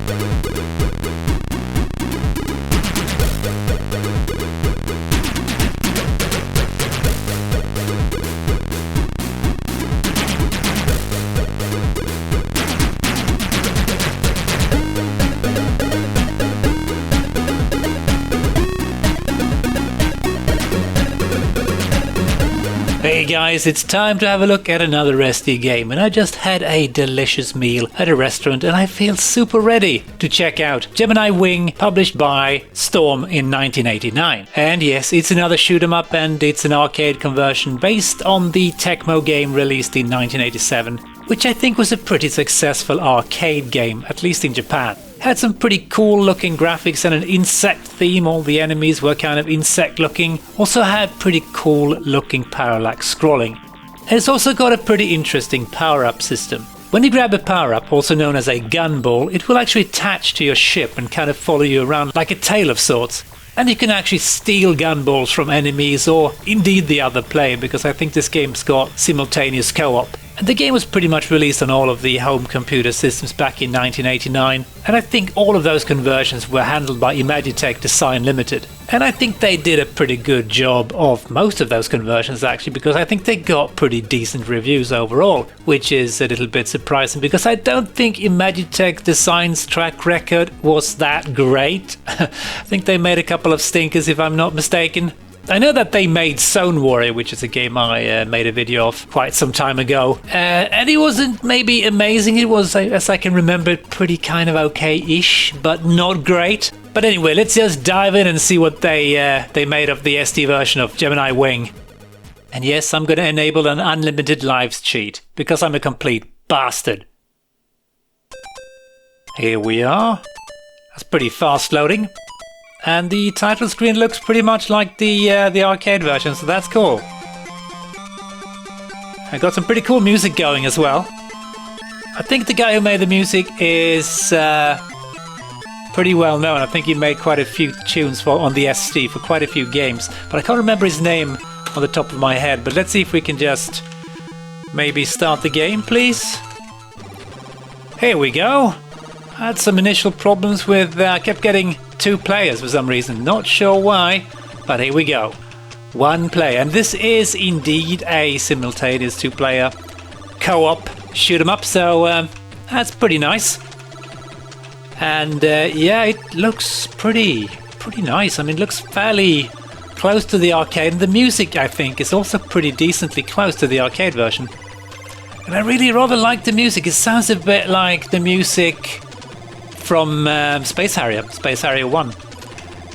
Hey guys, it's time to have a look at another ST game, and I just had a delicious meal at a restaurant and I feel super ready to check out Gemini Wing, published by Storm in 1989. And yes, it's another shoot 'em up and it's an arcade conversion based on the Tecmo game released in 1987, which I think was a pretty successful arcade game, at least in Japan. Had some pretty cool looking graphics and an insect theme. All the enemies were kind of insect looking. Also had pretty cool looking parallax scrolling. And it's also got a pretty interesting power up system. When you grab a power up, also known as a gun ball, it will actually attach to your ship and kind of follow you around like a tail of sorts. And you can actually steal gun balls from enemies or indeed the other player, because I think this game's got simultaneous co-op. And the game was pretty much released on all of the home computer systems back in 1989, and I think all of those conversions were handled by Imagitech Design Limited. And I think they did a pretty good job of most of those conversions actually, because I think they got pretty decent reviews overall, which is a little bit surprising because I don't think Imagitech Design's track record was that great. I think they made a couple of stinkers if I'm not mistaken. I know that they made Zone Warrior, which is a game I made a video of quite some time ago, and it wasn't maybe amazing. It was, as I can remember, pretty kind of okay-ish, but not great. But anyway, let's just dive in and see what they made of the ST version of Gemini Wing. And yes, I'm going to enable an unlimited lives cheat, because I'm a complete bastard. Here we are. That's pretty fast loading. And the title screen looks pretty much like the arcade version, so that's cool. I got some pretty cool music going as well. I think the guy who made the music is pretty well known. I think he made quite a few tunes on the ST for quite a few games, but I can't remember his name on the top of my head. But let's see if we can just maybe start the game, please. Here we go. I had some initial problems with, kept getting 2 players for some reason, not sure why, but here we go. 1 player, and this is indeed a simultaneous 2-player co-op shoot 'em up, so that's pretty nice. And yeah, it looks pretty nice. I mean, it looks fairly close to the arcade, and the music I think is also pretty decently close to the arcade version. And I really rather like the music. It sounds a bit like the music from Space Harrier 1.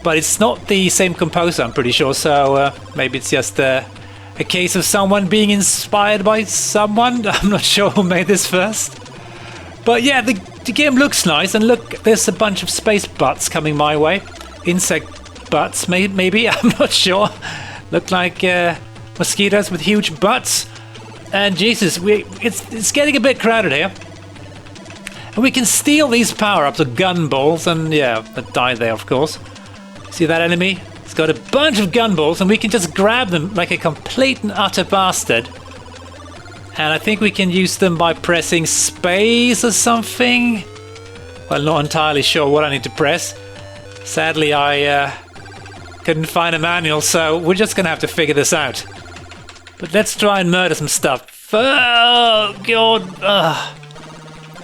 But it's not the same composer, I'm pretty sure, so maybe it's just a case of someone being inspired by someone. I'm not sure who made this first. But yeah, the game looks nice, and look, there's a bunch of space butts coming my way. Insect butts, maybe, I'm not sure. Look like mosquitoes with huge butts. And Jesus, it's getting a bit crowded here. And we can steal these power-ups of gun balls, and yeah, that died there, of course. See that enemy? It's got a bunch of gun balls, and we can just grab them like a complete and utter bastard. And I think we can use them by pressing space or something. Well, not entirely sure what I need to press. Sadly, I couldn't find a manual, so we're just gonna have to figure this out. But let's try and murder some stuff. Oh, God. Ugh.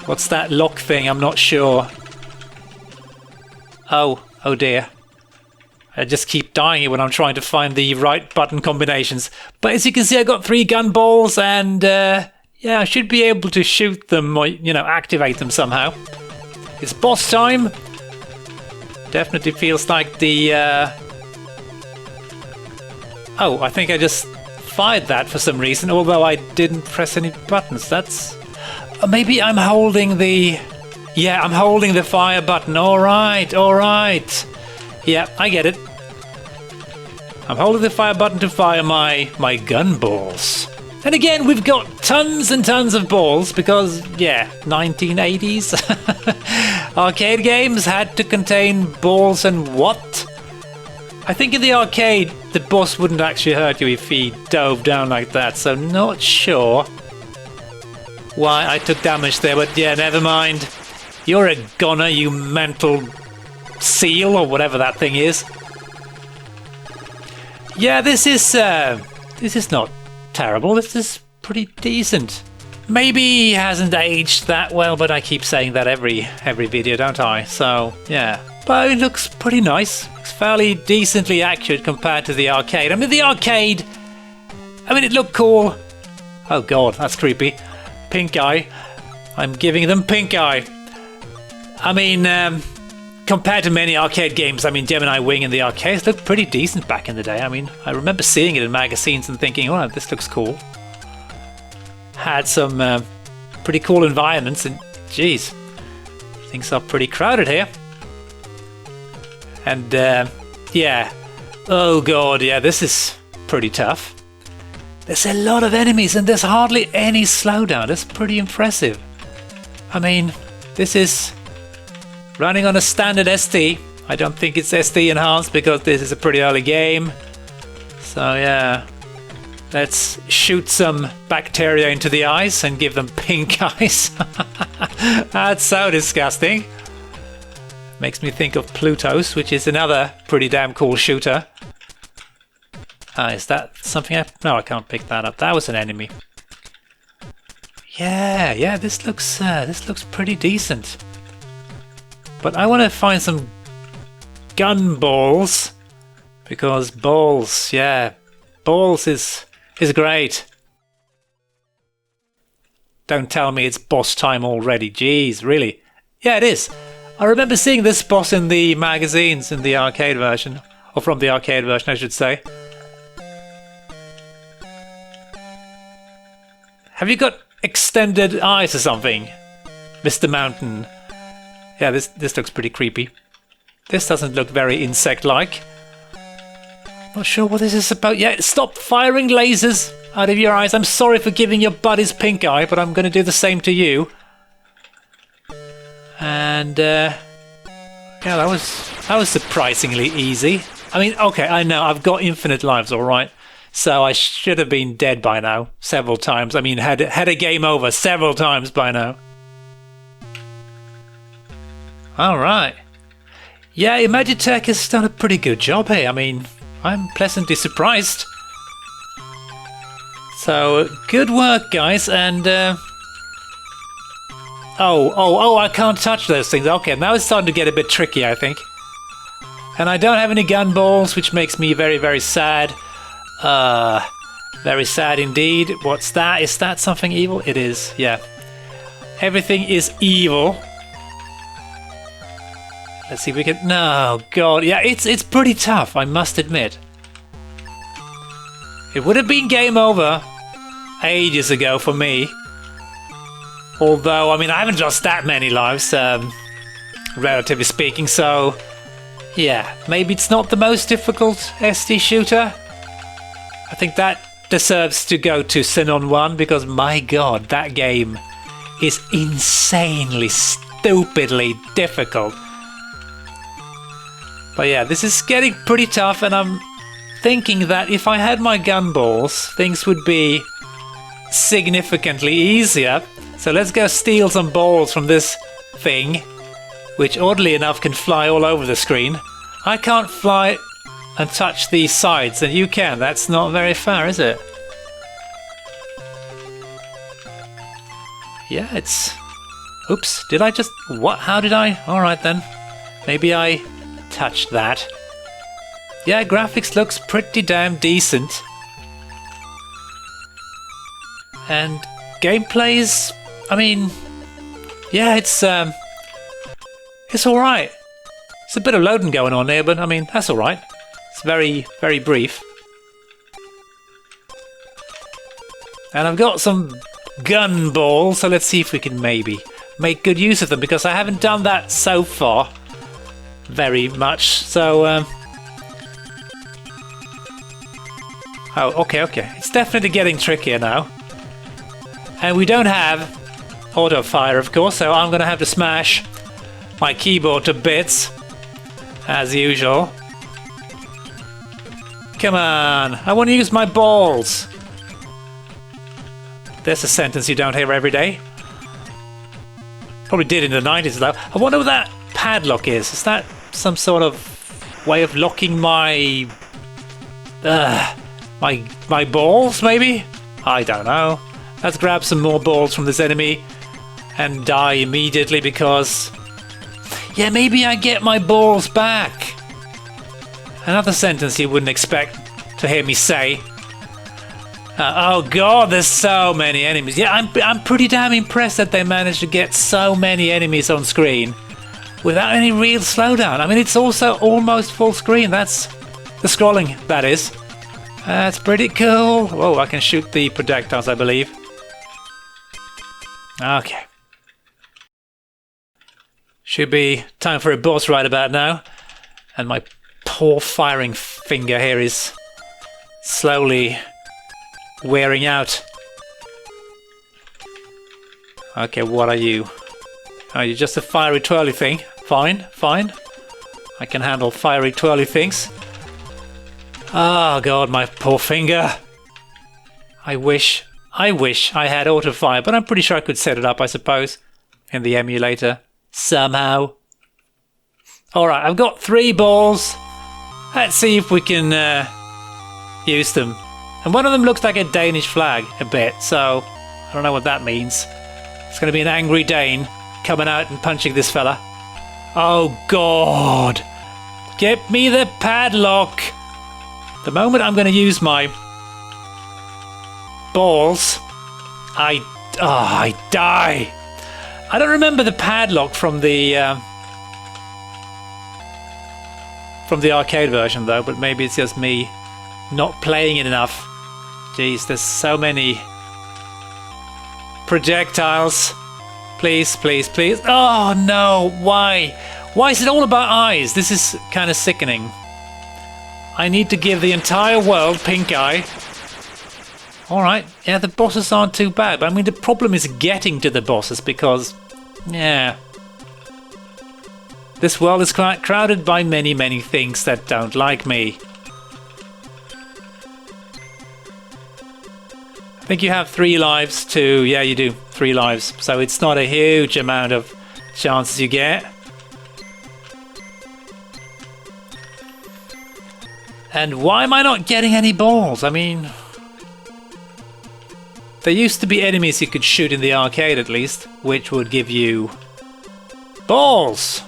What's that lock thing? I'm not sure. Oh dear. I just keep dying here when I'm trying to find the right button combinations. But as you can see, I got 3 gun balls, and yeah, I should be able to shoot them or, activate them somehow. It's boss time. Definitely feels like the... Oh, I think I just fired that for some reason, although I didn't press any buttons. That's... Maybe I'm holding the... Yeah, I'm holding the fire button. All right. Yeah, I get it. I'm holding the fire button to fire my gun balls. And again, we've got tons and tons of balls because, yeah, 1980s. Arcade games had to contain balls and what? I think in the arcade, the boss wouldn't actually hurt you if he dove down like that, so not sure why I took damage there, but yeah, never mind. You're a goner, you mental seal, or whatever that thing is. Yeah, this is not terrible. This is pretty decent. Maybe he hasn't aged that well, but I keep saying that every video, don't I? So, yeah. But it looks pretty nice. It's fairly decently accurate compared to the arcade. I mean, the arcade... I mean, it looked cool. Oh god, that's creepy. Pink eye. I'm giving them pink eye. I mean, compared to many arcade games, I mean, Gemini Wing in the arcades looked pretty decent back in the day. I mean, I remember seeing it in magazines and thinking, oh, this looks cool. Had some pretty cool environments, and geez, things are pretty crowded here. And yeah, oh god, yeah, this is pretty tough. There's a lot of enemies and there's hardly any slowdown. That's pretty impressive. I mean, this is running on a standard ST. I don't think it's ST enhanced because this is a pretty early game. So yeah, let's shoot some bacteria into the eyes and give them pink eyes. That's so disgusting. Makes me think of Pluto's, which is another pretty damn cool shooter. Is that something no, I can't pick that up. That was an enemy. Yeah, this looks pretty decent. But I want to find some gun balls, because balls, yeah, balls is great. Don't tell me it's boss time already. Jeez, really? Yeah, it is. I remember seeing this boss in the magazines in the arcade version, or from the arcade version, I should say. Have you got extended eyes or something, Mr. Mountain? Yeah, this looks pretty creepy. This doesn't look very insect-like. Not sure what this is about. Yeah, stop firing lasers out of your eyes. I'm sorry for giving your buddies pink eye, but I'm going to do the same to you. And yeah, that was surprisingly easy. I mean, okay, I know I've got infinite lives, all right. So I should have been dead by now several times. I mean, had a game over several times by now. All right. Yeah, Imagitech has done a pretty good job here. I mean, I'm pleasantly surprised. So, good work, guys. And oh, I can't touch those things. Okay, now it's starting to get a bit tricky, I think. And I don't have any gun balls, which makes me very, very sad. Very sad indeed. What's that? Is that something evil? It is, yeah. Everything is evil. Let's see if we can... No, God. Yeah, it's pretty tough, I must admit. It would have been game over ages ago for me. Although, I mean, I haven't lost that many lives, relatively speaking, so... Yeah, maybe it's not the most difficult ST shooter. I think that deserves to go to Xenon 1 because, my god, that game is insanely, stupidly difficult. But yeah, this is getting pretty tough, and I'm thinking that if I had my gun balls, things would be significantly easier. So let's go steal some balls from this thing, which oddly enough can fly all over the screen. I can't fly and touch these sides, and you can. That's not very fair, is it? Yeah, it's... Oops, did I just... What? How did I... Alright then. Maybe I touched that. Yeah, graphics looks pretty damn decent. And gameplay's... I mean... Yeah, it's alright. There's a bit of loading going on there, but I mean, that's alright. It's very, very brief. And I've got some gun balls, so let's see if we can maybe make good use of them, because I haven't done that so far very much. So, oh, okay. It's definitely getting trickier now. And we don't have auto fire, of course, so I'm going to have to smash my keyboard to bits, as usual. Come on, I want to use my balls. There's a sentence you don't hear every day. Probably did in the 90s though. I wonder what that padlock is. Is that some sort of way of locking my my balls, maybe? I don't know. Let's grab some more balls from this enemy and die immediately because... yeah, maybe I get my balls back. Another sentence you wouldn't expect to hear me say. Oh god, there's so many enemies. Yeah, I'm pretty damn impressed that they managed to get so many enemies on screen without any real slowdown. I mean, it's also almost full screen. That's the scrolling, that is. That's pretty cool. Whoa, I can shoot the projectiles, I believe. Okay. Should be time for a boss right about now. And my poor firing finger here is slowly wearing out. Okay, what are you? Are you just a fiery twirly thing? Fine, fine. I can handle fiery twirly things. Oh god, my poor finger. I wish I had auto fire, but I'm pretty sure I could set it up, I suppose, in the emulator somehow. Alright, I've got 3 balls. Let's see if we can use them. And one of them looks like a Danish flag a bit, so I don't know what that means. It's going to be an angry Dane coming out and punching this fella. Oh god! Get me the padlock! The moment I'm going to use my balls, I die. I don't remember the padlock from the arcade version though, but maybe it's just me not playing it enough. Jeez, there's so many projectiles. Please, please, please. Oh no, why? Why is it all about eyes? This is kind of sickening. I need to give the entire world pink eye. Alright, yeah, the bosses aren't too bad, but I mean the problem is getting to the bosses because, yeah. This world is quite crowded by many, many things that don't like me. I think you have 3 lives to... yeah, you do. 3 lives. So it's not a huge amount of chances you get. And why am I not getting any balls? I mean... there used to be enemies you could shoot in the arcade at least, which would give you... balls!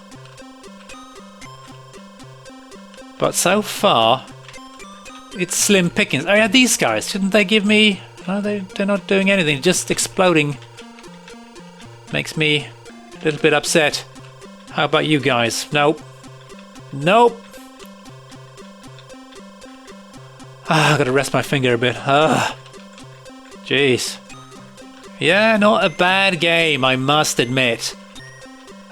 But so far... it's slim pickings. Oh yeah, these guys, shouldn't they give me... no, they're not doing anything, just exploding. Makes me a little bit upset. How about you guys? Nope. Nope. Ah, I've got to rest my finger a bit. Ah. Jeez. Yeah, not a bad game, I must admit.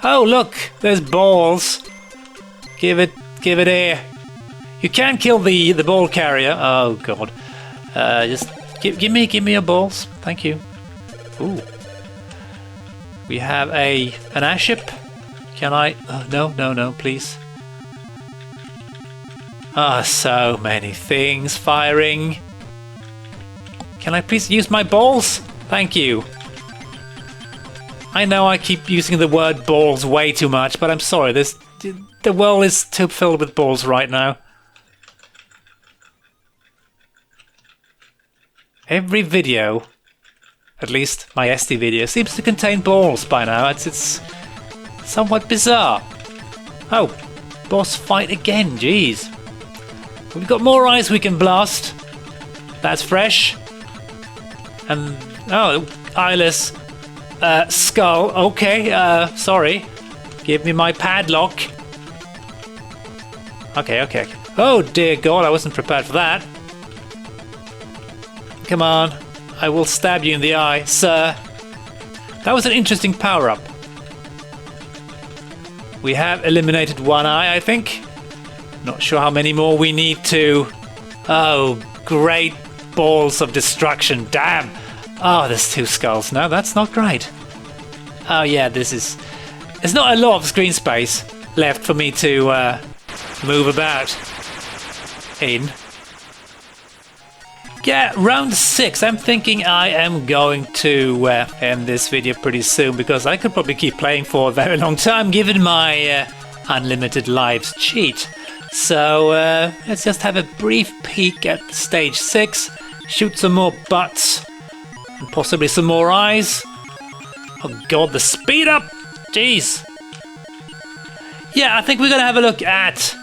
Oh, look, there's balls. Give it here. You can kill the ball carrier. Oh, God. Just... Give me your balls. Thank you. Ooh. We have an airship. Can I? No, please. Ah, so many things firing. Can I please use my balls? Thank you. I know I keep using the word balls way too much, but I'm sorry. The world is too filled with balls right now. Every video, at least my ST video, seems to contain balls by now. It's somewhat bizarre. Oh, boss fight again, jeez. We've got more eyes we can blast. That's fresh. And, oh, eyeless skull. Okay, sorry. Give me my padlock. Okay. Oh dear God, I wasn't prepared for that. Come on, I will stab you in the eye, sir. That was an interesting power-up. We have eliminated 1 eye, I think. Not sure how many more we need to... oh, great balls of destruction, damn. Oh, there's 2 skulls. No, that's not great. Oh yeah, this is... there's not a lot of screen space left for me to move about in. Yeah, round 6. I'm thinking I am going to end this video pretty soon because I could probably keep playing for a very long time given my unlimited lives cheat. So let's just have a brief peek at stage 6, shoot some more butts, and possibly some more eyes. Oh god, the speed up! Jeez! Yeah, I think we're going to have a look at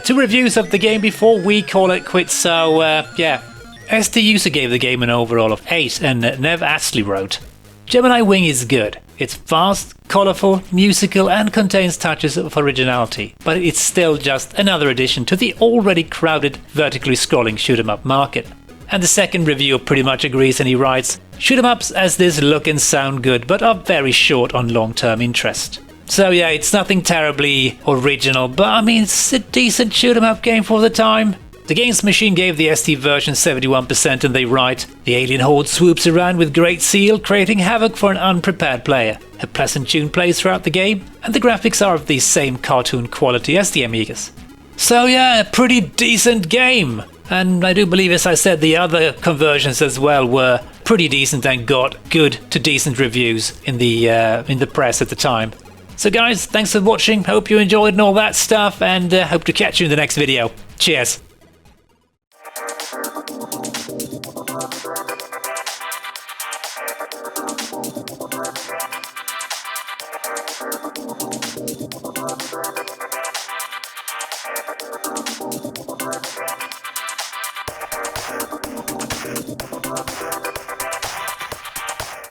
2 reviews of the game before we call it quits. So yeah, ST user gave the game an overall of 8 and Nev Astley wrote, Gemini Wing is good. It's fast, colourful, musical and contains touches of originality, but it's still just another addition to the already crowded vertically scrolling shoot-'em-up market. And the second reviewer pretty much agrees and he writes, shoot-'em-ups as this look and sound good but are very short on long-term interest. So yeah, it's nothing terribly original, but I mean it's a decent shoot-'em-up game for the time. The Games Machine gave the ST version 71% and they write, the alien horde swoops around with great zeal, creating havoc for an unprepared player. A pleasant tune plays throughout the game, and the graphics are of the same cartoon quality as the Amigas. So yeah, a pretty decent game. And I do believe, as I said, the other conversions as well were pretty decent and got good to decent reviews in the press at the time. So guys, thanks for watching, hope you enjoyed and all that stuff, and hope to catch you in the next video. Cheers!